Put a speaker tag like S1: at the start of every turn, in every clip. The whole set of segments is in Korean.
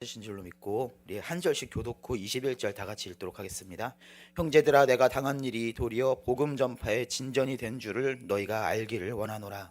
S1: 신 줄로 믿고 우리 한 절씩 교독 후 21절 다 같이 읽도록 하겠습니다. 형제들아, 내가 당한 일이 도리어 복음 전파의 진전이 된 줄을 너희가 알기를 원하노라.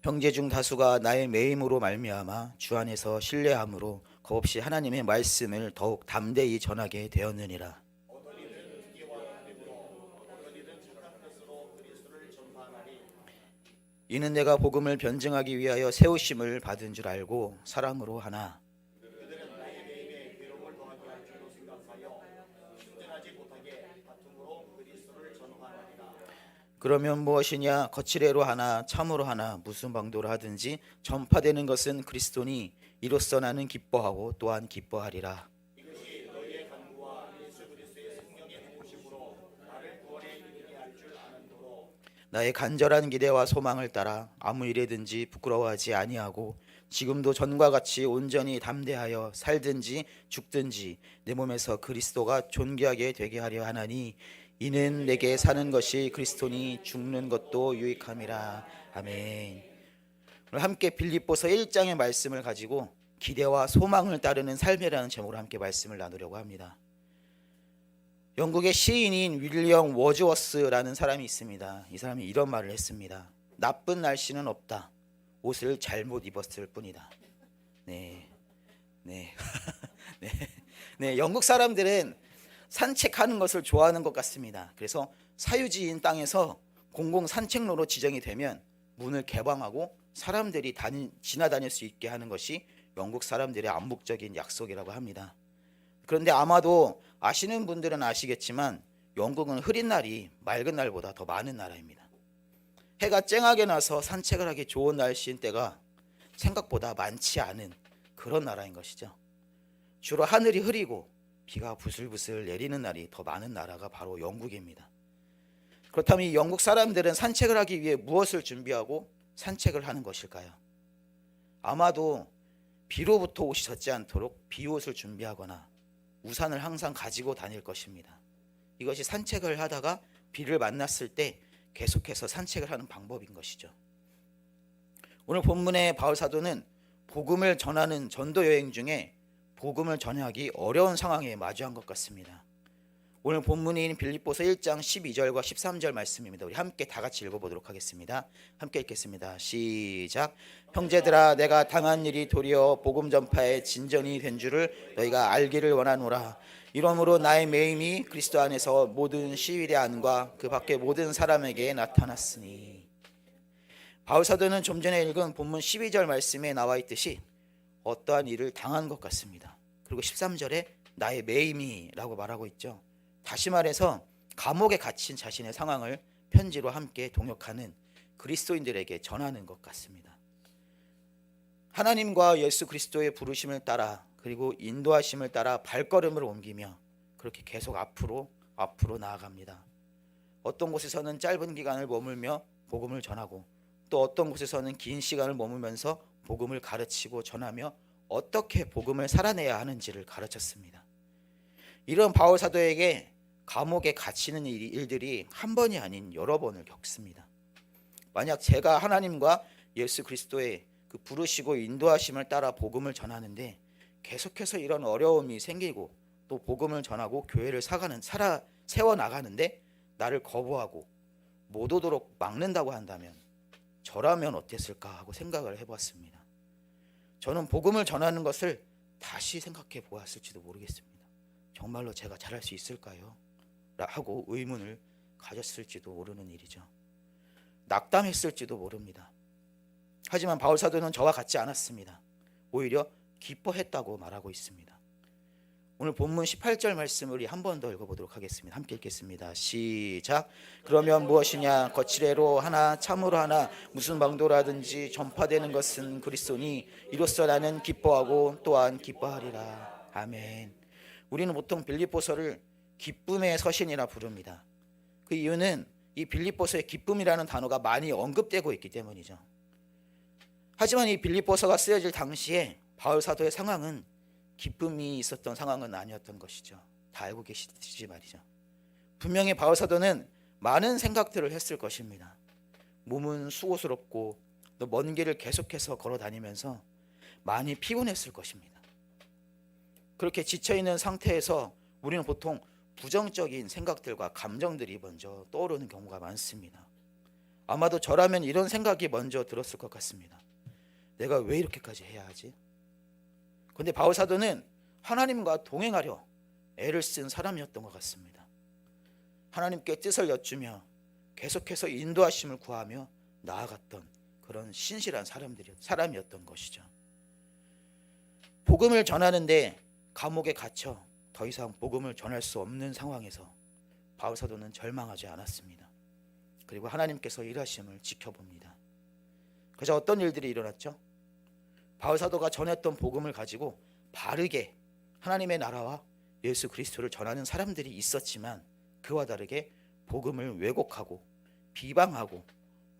S1: 형제 중 다수가 나의 매임으로 말미암아 주 안에서 신뢰함으로 겁없이 하나님의 말씀을 더욱 담대히 전하게 되었느니라. 이는 내가 복음을 변증하기 위하여 세우심을 받은 줄 알고 사랑으로 하나. 그러면 무엇이냐? 거칠애로 하나 참으로 하나 무슨 방도로 하든지 전파되는 것은 그리스도니 이로써 나는 기뻐하고 또한 기뻐하리라. 나의 간절한 기대와 소망을 따라 아무 일에든지 부끄러워하지 아니하고 지금도 전과 같이 온전히 담대하여 살든지 죽든지 내 몸에서 그리스도가 존귀하게 되게 하려 하나니 이는 내게 사는 것이 그리스도니 죽는 것도 유익함이라. 아멘. 오늘 함께 빌립보서 1장의 말씀을 가지고 기대와 소망을 따르는 삶이라는 제목으로 함께 말씀을 나누려고 합니다. 영국의 시인인 윌리엄 워즈워스라는 사람이 있습니다. 이 사람이 이런 말을 했습니다. 나쁜 날씨는 없다. 옷을 잘못 입었을 뿐이다. 네. 네. 네. 영국 사람들은 산책하는 것을 좋아하는 것 같습니다. 그래서 사유지인 땅에서 공공 산책로로 지정이 되면 문을 개방하고 사람들이 지나다닐 수 있게 하는 것이 영국 사람들의 암묵적인 약속이라고 합니다. 그런데 아마도 아시는 분들은 아시겠지만 영국은 흐린 날이 맑은 날보다 더 많은 나라입니다. 해가 쨍하게 나서 산책을 하기 좋은 날씨인 때가 생각보다 많지 않은 그런 나라인 것이죠. 주로 하늘이 흐리고 비가 부슬부슬 내리는 날이 더 많은 나라가 바로 영국입니다. 그렇다면 이 영국 사람들은 산책을 하기 위해 무엇을 준비하고 산책을 하는 것일까요? 아마도 비로부터 옷이 젖지 않도록 비옷을 준비하거나 우산을 항상 가지고 다닐 것입니다. 이것이 산책을 하다가 비를 만났을 때 계속해서 산책을 하는 방법인 것이죠. 오늘 본문의 바울 사도는 복음을 전하는 전도 여행 중에 복음을 전하기 어려운 상황에 마주한 것 같습니다. 오늘 본문인 빌립보서 1장 12절과 13절 말씀입니다. 우리 함께 다 같이 읽어보도록 하겠습니다. 함께 읽겠습니다. 시작. 형제들아, 내가 당한 일이 도리어 복음 전파의 진전이 된 줄을 너희가 알기를 원하노라. 이러므로 나의 매임이 그리스도 안에서 모든 시위대 안과 그 밖의 모든 사람에게 나타났으니. 바울 사도는 좀 전에 읽은 본문 12절 말씀에 나와 있듯이 어떠한 일을 당한 것 같습니다. 그리고 13절에 나의 매임이라고 말하고 있죠. 다시 말해서 감옥에 갇힌 자신의 상황을 편지로 함께 동역하는 그리스도인들에게 전하는 것 같습니다. 하나님과 예수 그리스도의 부르심을 따라 그리고 인도하심을 따라 발걸음을 옮기며 그렇게 계속 앞으로 나아갑니다. 어떤 곳에서는 짧은 기간을 머물며 복음을 전하고 또 어떤 곳에서는 긴 시간을 머물면서 복음을 가르치고 전하며 어떻게 복음을 살아내야 하는지를 가르쳤습니다. 이런 바울 사도에게 감옥에 갇히는 일들이 한 번이 아닌 여러 번을 겪습니다. 만약 제가 하나님과 예수 그리스도의 그 부르시고 인도하심을 따라 복음을 전하는데 계속해서 이런 어려움이 생기고 또 복음을 전하고 교회를 세워나가는데 나를 거부하고 못 오도록 막는다고 한다면 저라면 어땠을까 하고 생각을 해봤습니다. 저는 복음을 전하는 것을 다시 생각해 보았을지도 모르겠습니다. 정말로 제가 잘할 수 있을까요? 하고 의문을 가졌을지도 모르는 일이죠. 낙담했을지도 모릅니다. 하지만 바울 사도는 저와 같지 않았습니다. 오히려 기뻐했다고 말하고 있습니다. 오늘 본문 18절 말씀을 우리 한 번 더 읽어보도록 하겠습니다. 함께 읽겠습니다. 시작. 그러면 무엇이냐? 거칠애로 하나 참으로 하나 무슨 방도라든지 전파되는 것은 그리스도니 이로써 나는 기뻐하고 또한 기뻐하리라. 아멘. 우리는 보통 빌립보서를 기쁨의 서신이라 부릅니다. 그 이유는 이 빌립보서의 기쁨이라는 단어가 많이 언급되고 있기 때문이죠. 하지만 이 빌립보서가 쓰여질 당시에 바울 사도의 상황은 기쁨이 있었던 상황은 아니었던 것이죠. 다 알고 계시지 말이죠. 분명히 바울 사도는 많은 생각들을 했을 것입니다. 몸은 수고스럽고 또 먼 길을 계속해서 걸어 다니면서 많이 피곤했을 것입니다. 그렇게 지쳐있는 상태에서 우리는 보통 부정적인 생각들과 감정들이 먼저 떠오르는 경우가 많습니다. 아마도 저라면 이런 생각이 먼저 들었을 것 같습니다. 내가 왜 이렇게까지 해야 하지? 그런데 바울 사도는 하나님과 동행하려 애를 쓴 사람이었던 것 같습니다. 하나님께 뜻을 여쭈며 계속해서 인도하심을 구하며 나아갔던 그런 신실한 사람이었던 것이죠. 복음을 전하는데 감옥에 갇혀 더 이상 복음을 전할 수 없는 상황에서 바울 사도는 절망하지 않았습니다. 그리고 하나님께서 일하심을 지켜봅니다. 그래서 어떤 일들이 일어났죠? 바울 사도가 전했던 복음을 가지고 바르게 하나님의 나라와 예수 그리스도를 전하는 사람들이 있었지만 그와 다르게 복음을 왜곡하고 비방하고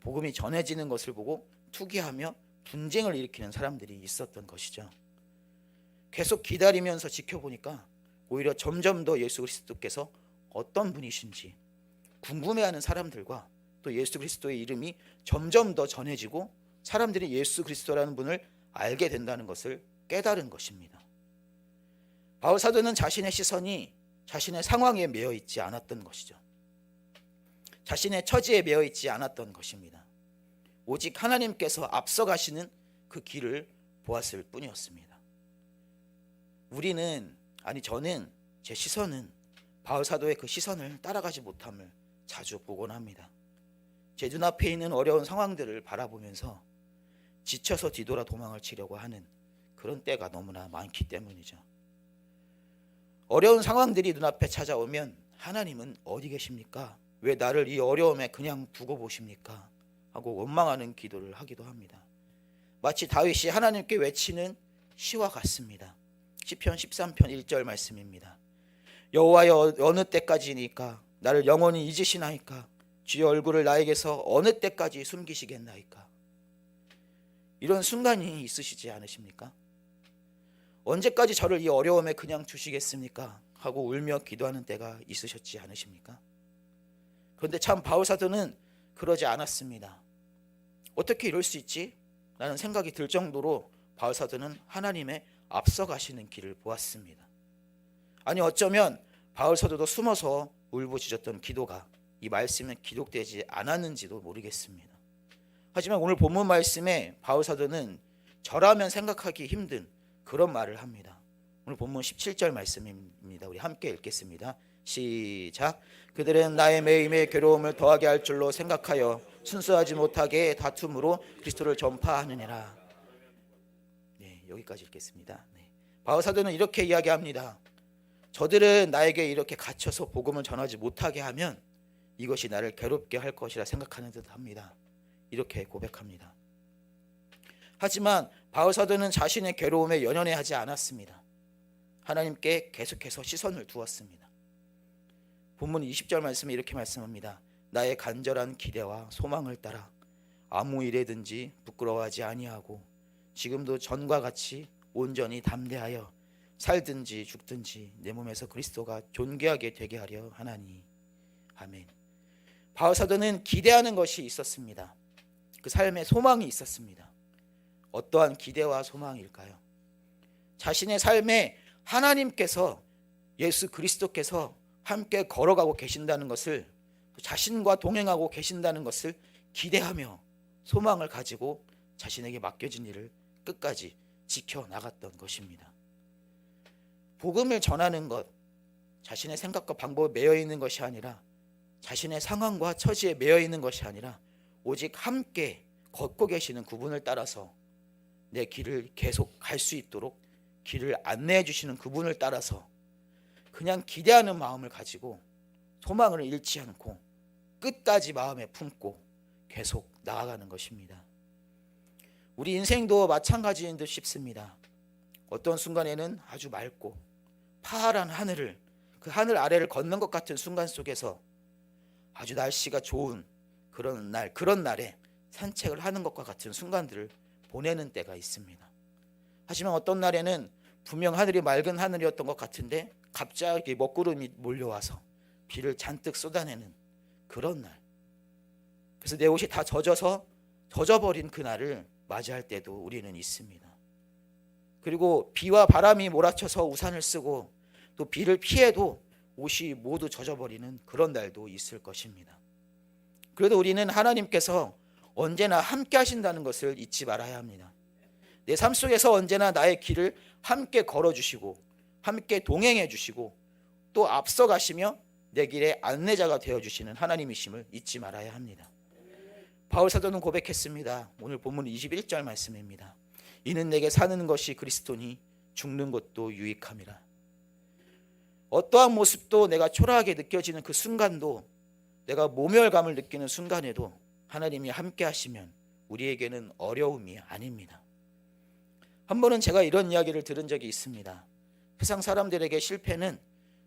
S1: 복음이 전해지는 것을 보고 투기하며 분쟁을 일으키는 사람들이 있었던 것이죠. 계속 기다리면서 지켜보니까 오히려 점점 더 예수 그리스도께서 어떤 분이신지 궁금해하는 사람들과 또 예수 그리스도의 이름이 점점 더 전해지고 사람들이 예수 그리스도라는 분을 알게 된다는 것을 깨달은 것입니다. 바울 사도는 자신의 시선이 자신의 상황에 매여 있지 않았던 것이죠. 자신의 처지에 매여 있지 않았던 것입니다. 오직 하나님께서 앞서가시는 그 길을 보았을 뿐이었습니다. 저는 제 시선은 바울 사도의 그 시선을 따라가지 못함을 자주 보곤 합니다. 제 눈앞에 있는 어려운 상황들을 바라보면서 지쳐서 뒤돌아 도망을 치려고 하는 그런 때가 너무나 많기 때문이죠. 어려운 상황들이 눈앞에 찾아오면 하나님은 어디 계십니까? 왜 나를 이 어려움에 그냥 두고 보십니까? 하고 원망하는 기도를 하기도 합니다. 마치 다윗이 하나님께 외치는 시와 같습니다. 시편 13편 1절 말씀입니다. 여호와여 어느 때까지니까 나를 영원히 잊으시나이까? 주의 얼굴을 나에게서 어느 때까지 숨기시겠나이까? 이런 순간이 있으시지 않으십니까? 언제까지 저를 이 어려움에 그냥 두시겠습니까? 하고 울며 기도하는 때가 있으셨지 않으십니까? 그런데 참 바울 사도는 그러지 않았습니다. 어떻게 이럴 수 있지? 라는 생각이 들 정도로 바울 사도는 하나님의 앞서가시는 길을 보았습니다. 아니 어쩌면 바울 사도도 숨어서 울부짖었던 기도가 이 말씀에 기록되지 않았는지도 모르겠습니다. 하지만 오늘 본문 말씀에 바울 사도는 저라면 생각하기 힘든 그런 말을 합니다. 오늘 본문 17절 말씀입니다. 우리 함께 읽겠습니다. 시작. 그들은 나의 매임의 괴로움을 더하게 할 줄로 생각하여 순수하지 못하게 다툼으로 그리스도를 전파하느니라. 네, 여기까지 읽겠습니다. 네. 바울 사도는 이렇게 이야기합니다. 저들은 나에게 이렇게 갇혀서 복음을 전하지 못하게 하면 이것이 나를 괴롭게 할 것이라 생각하는 듯 합니다. 이렇게 고백합니다. 하지만 바울 사도는 자신의 괴로움에 연연해하지 않았습니다. 하나님께 계속해서 시선을 두었습니다. 본문 20절 말씀에 이렇게 말씀합니다. 나의 간절한 기대와 소망을 따라 아무 일에든지 부끄러워하지 아니하고 지금도 전과 같이 온전히 담대하여 살든지 죽든지 내 몸에서 그리스도가 존귀하게 되게 하려 하나니. 아멘. 바울 사도는 기대하는 것이 있었습니다. 그 삶에 소망이 있었습니다. 어떠한 기대와 소망일까요? 자신의 삶에 하나님께서 예수 그리스도께서 함께 걸어가고 계신다는 것을, 자신과 동행하고 계신다는 것을 기대하며 소망을 가지고 자신에게 맡겨진 일을 끝까지 지켜나갔던 것입니다. 복음을 전하는 것, 자신의 생각과 방법에 매여 있는 것이 아니라 자신의 상황과 처지에 매여 있는 것이 아니라 오직 함께 걷고 계시는 그분을 따라서 내 길을 계속 갈 수 있도록 길을 안내해 주시는 그분을 따라서 그냥 기대하는 마음을 가지고 소망을 잃지 않고 끝까지 마음에 품고 계속 나아가는 것입니다. 우리 인생도 마찬가지인 듯 싶습니다. 어떤 순간에는 아주 맑고 파란 하늘을, 그 하늘 아래를 걷는 것 같은 순간 속에서 아주 날씨가 좋은 그런 날에 산책을 하는 것과 같은 순간들을 보내는 때가 있습니다. 하지만 어떤 날에는 분명 하늘이 맑은 하늘이었던 것 같은데 갑자기 먹구름이 몰려와서 비를 잔뜩 쏟아내는 그런 날, 그래서 내 옷이 다 젖어버린 그날을 맞이할 때도 우리는 있습니다. 그리고 비와 바람이 몰아쳐서 우산을 쓰고 또 비를 피해도 옷이 모두 젖어버리는 그런 날도 있을 것입니다. 그래도 우리는 하나님께서 언제나 함께 하신다는 것을 잊지 말아야 합니다. 내 삶 속에서 언제나 나의 길을 함께 걸어주시고 함께 동행해 주시고 또 앞서 가시며 내 길의 안내자가 되어주시는 하나님이심을 잊지 말아야 합니다. 바울 사도는 고백했습니다. 오늘 본문 21절 말씀입니다. 이는 내게 사는 것이 그리스도니 죽는 것도 유익함이라. 어떠한 모습도 내가 초라하게 느껴지는 그 순간도, 내가 모멸감을 느끼는 순간에도 하나님이 함께 하시면 우리에게는 어려움이 아닙니다. 한 번은 제가 이런 이야기를 들은 적이 있습니다. 세상 사람들에게 실패는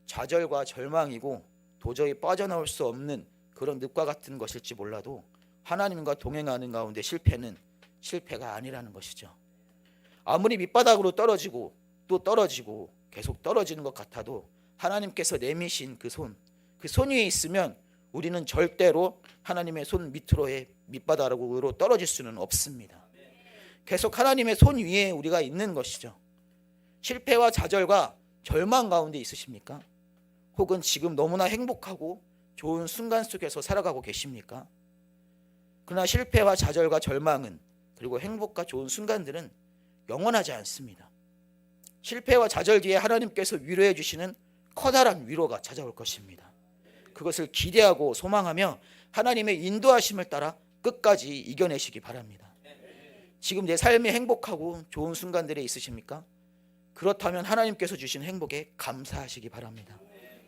S1: 좌절과 절망이고 도저히 빠져나올 수 없는 그런 늪과 같은 것일지 몰라도 하나님과 동행하는 가운데 실패는 실패가 아니라는 것이죠. 아무리 밑바닥으로 떨어지고 또 떨어지고 계속 떨어지는 것 같아도 하나님께서 내미신 그 손 위에 있으면 우리는 절대로 하나님의 손 밑으로의 밑바닥으로 떨어질 수는 없습니다. 계속 하나님의 손 위에 우리가 있는 것이죠. 실패와 좌절과 절망 가운데 있으십니까? 혹은 지금 너무나 행복하고 좋은 순간 속에서 살아가고 계십니까? 그러나 실패와 좌절과 절망은, 그리고 행복과 좋은 순간들은 영원하지 않습니다. 실패와 좌절 뒤에 하나님께서 위로해 주시는 커다란 위로가 찾아올 것입니다. 그것을 기대하고 소망하며 하나님의 인도하심을 따라 끝까지 이겨내시기 바랍니다. 지금 내 삶이 행복하고 좋은 순간들에 있으십니까? 그렇다면 하나님께서 주신 행복에 감사하시기 바랍니다.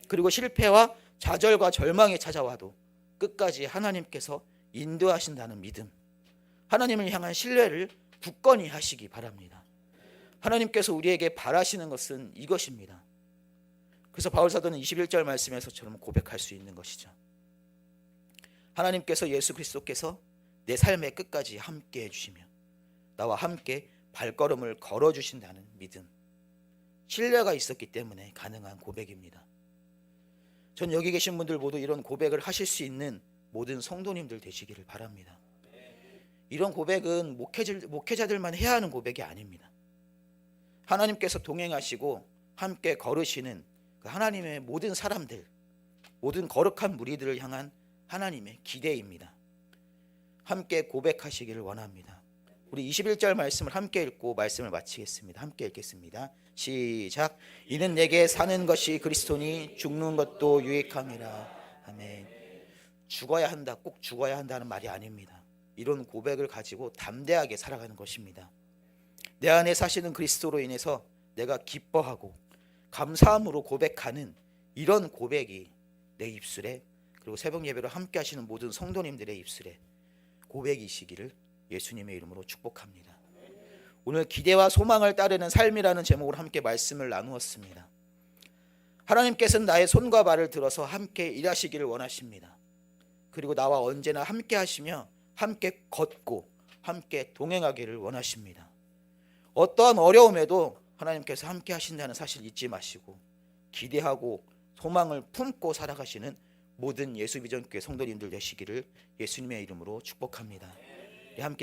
S1: 그리고 실패와 좌절과 절망이 찾아와도 끝까지 하나님께서 인도하신다는 믿음, 하나님을 향한 신뢰를 굳건히 하시기 바랍니다. 하나님께서 우리에게 바라시는 것은 이것입니다. 그래서 바울 사도는 21절 말씀에서처럼 고백할 수 있는 것이죠. 하나님께서, 예수 그리스도께서 내 삶의 끝까지 함께 해주시며 나와 함께 발걸음을 걸어주신다는 믿음, 신뢰가 있었기 때문에 가능한 고백입니다. 전 여기 계신 분들 모두 이런 고백을 하실 수 있는 모든 성도님들 되시기를 바랍니다. 이런 고백은 목회자들만 해야 하는 고백이 아닙니다. 하나님께서 동행하시고 함께 걸으시는 그 하나님의 모든 사람들, 모든 거룩한 무리들을 향한 하나님의 기대입니다. 함께 고백하시기를 원합니다. 우리 21절 말씀을 함께 읽고 말씀을 마치겠습니다. 함께 읽겠습니다. 시작. 이는 내게 사는 것이 그리스도니 죽는 것도 유익함이라. 아멘. 죽어야 한다, 꼭 죽어야 한다는 말이 아닙니다. 이런 고백을 가지고 담대하게 살아가는 것입니다. 내 안에 사시는 그리스도로 인해서 내가 기뻐하고 감사함으로 고백하는 이런 고백이 내 입술에, 그리고 새벽 예배로 함께 하시는 모든 성도님들의 입술에 고백이시기를 예수님의 이름으로 축복합니다. 오늘 기대와 소망을 따르는 삶이라는 제목으로 함께 말씀을 나누었습니다. 하나님께서는 나의 손과 발을 들어서 함께 일하시기를 원하십니다. 그리고 나와 언제나 함께 하시며 함께 걷고 함께 동행하기를 원하십니다. 어떠한 어려움에도 하나님께서 함께 하신다는 사실 잊지 마시고 기대하고 소망을 품고 살아가시는 모든 예수비전교회 성도님들 되시기를 예수님의 이름으로 축복합니다. 함께